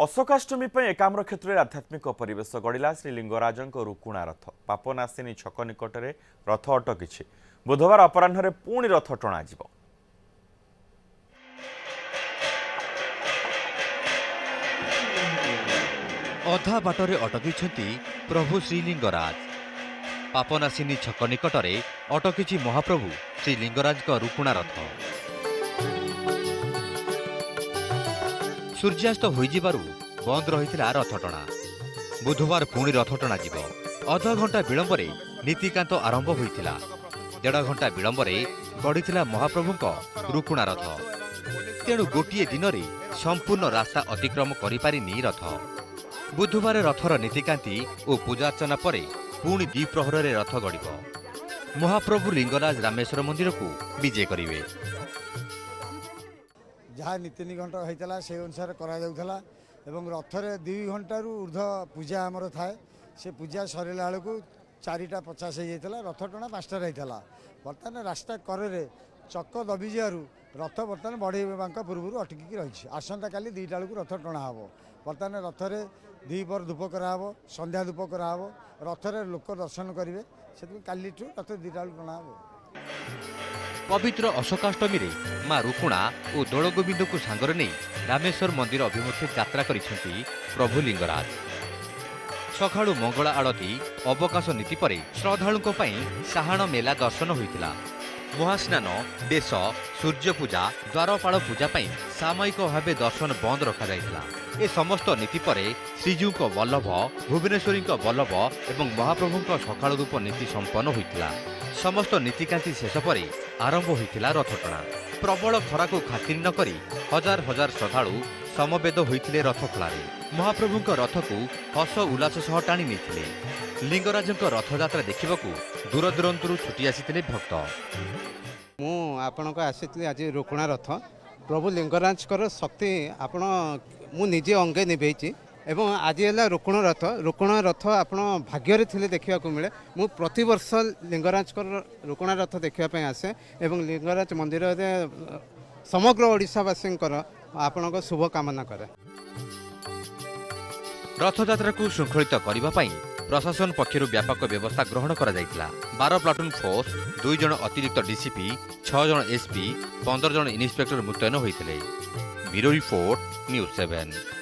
अशोकाष्टमी एकाम्र क्षेत्र में आध्यात्मिक परिवेश गढ़ा श्रीलिंगराज रुकुणा रथ पापनासिनी छक निकट में रथ अटकी बुधवार अपराह पुणी रथ टणा अधा बाटरे अटकी प्रभु श्रीलिंगराज पापनासिनी छक निकट में अटकी महाप्रभु श्रीलिंगराज रुकुणा रथ सूर्यास्त हो बंद रही रथ टणा बुधवार पुणी रथ टणा अध घंटा विलंब नीतिकांत आरंभ होता 1.5 घंटा विलंब गढ़ी महाप्रभु रुकुणा रथ तेणु गोटे दिन में संपूर्ण रास्ता अतिक्रम करिपारिनी रथ बुधवार रथर नीतिकांति और पूजार्चना पर पुणी द्विप्रहर रथ गढ़ महाप्रभु लिंगराज रामेश्वर मंदिर को विजे करेंगे जहाँ नीति घंटा होता से अनुसार करा रथरे 2 घंटारू ऊर्ध पूजा आमर थाए से पूजा सरला बेलू 4:50 हो रथ टणा 5 होता बर्तमान रास्ता करे चक दबिजारू रथ बर्तमान बढ़ेवा पूर्व अटकिकी रही आसंता काली 2टा बेलू रथ टणा हे बर्तमान रथरे 2 पर धूप कराव संध्या धूप कराव रथरे लोक दर्शन करेंगे से काली रथ 2टा बेलू टणा हे पवित्र अशोकाष्टमी रे मां रुकुणा और दोलगोविंद को सांगरे नहीं रामेश्वर मंदिर अभिमुखे यात्रा करिसेंती प्रभु लिंगराज सकाळु मंगला आरती अवकाश नीति पर श्रद्धालुओं साहाण मेला दर्शन होता महास्नान बेश सूर्य पूजा द्वारपाल पूजा सामयिक भाव दर्शन बंद रखा ए समस्त नीति पर श्रीजीव वल्लभ भुवनेश्वरी वल्लभ और महाप्रभु सकाळ रूप नीति संपन्न होता समस्त नीतिकांति शेष पर आरंभ होता रथ टणा प्रबल खरा को खातिर न करी हजार हजार श्रद्धालु समवेद होते रथ खोलारे महाप्रभु रथ को हस उल्लास सह टाणी नहीं लिंगराज रथयात्रा देखा दूर दूरंतु छुटी आसी भक्त मुझे आज रुकुणा रथ प्रभु लिंगराज शक्ति आपण मुझे अंगे निभेची एवं आज है रुकुणा रथ आप भाग्य थे देखा मिले मु प्रति वर्ष लिंगराज रुकुणा रथ देखापी आसे एवं लिंगराज मंदिर समग्र ओडिशावासी आपण शुभ कामना करे रथयात्रा को श्रृंखलित करने प्रशासन पक्षर व्यापक व्यवस्था ग्रहण करा 12 प्लाटून फोर्स 2 जन अतिरिक्त डीसीपी 6 जन एसपी 15 जन इन्स्पेक्टर मुतयन होते ब्यूरो रिपोर्ट न्यूज़ 7।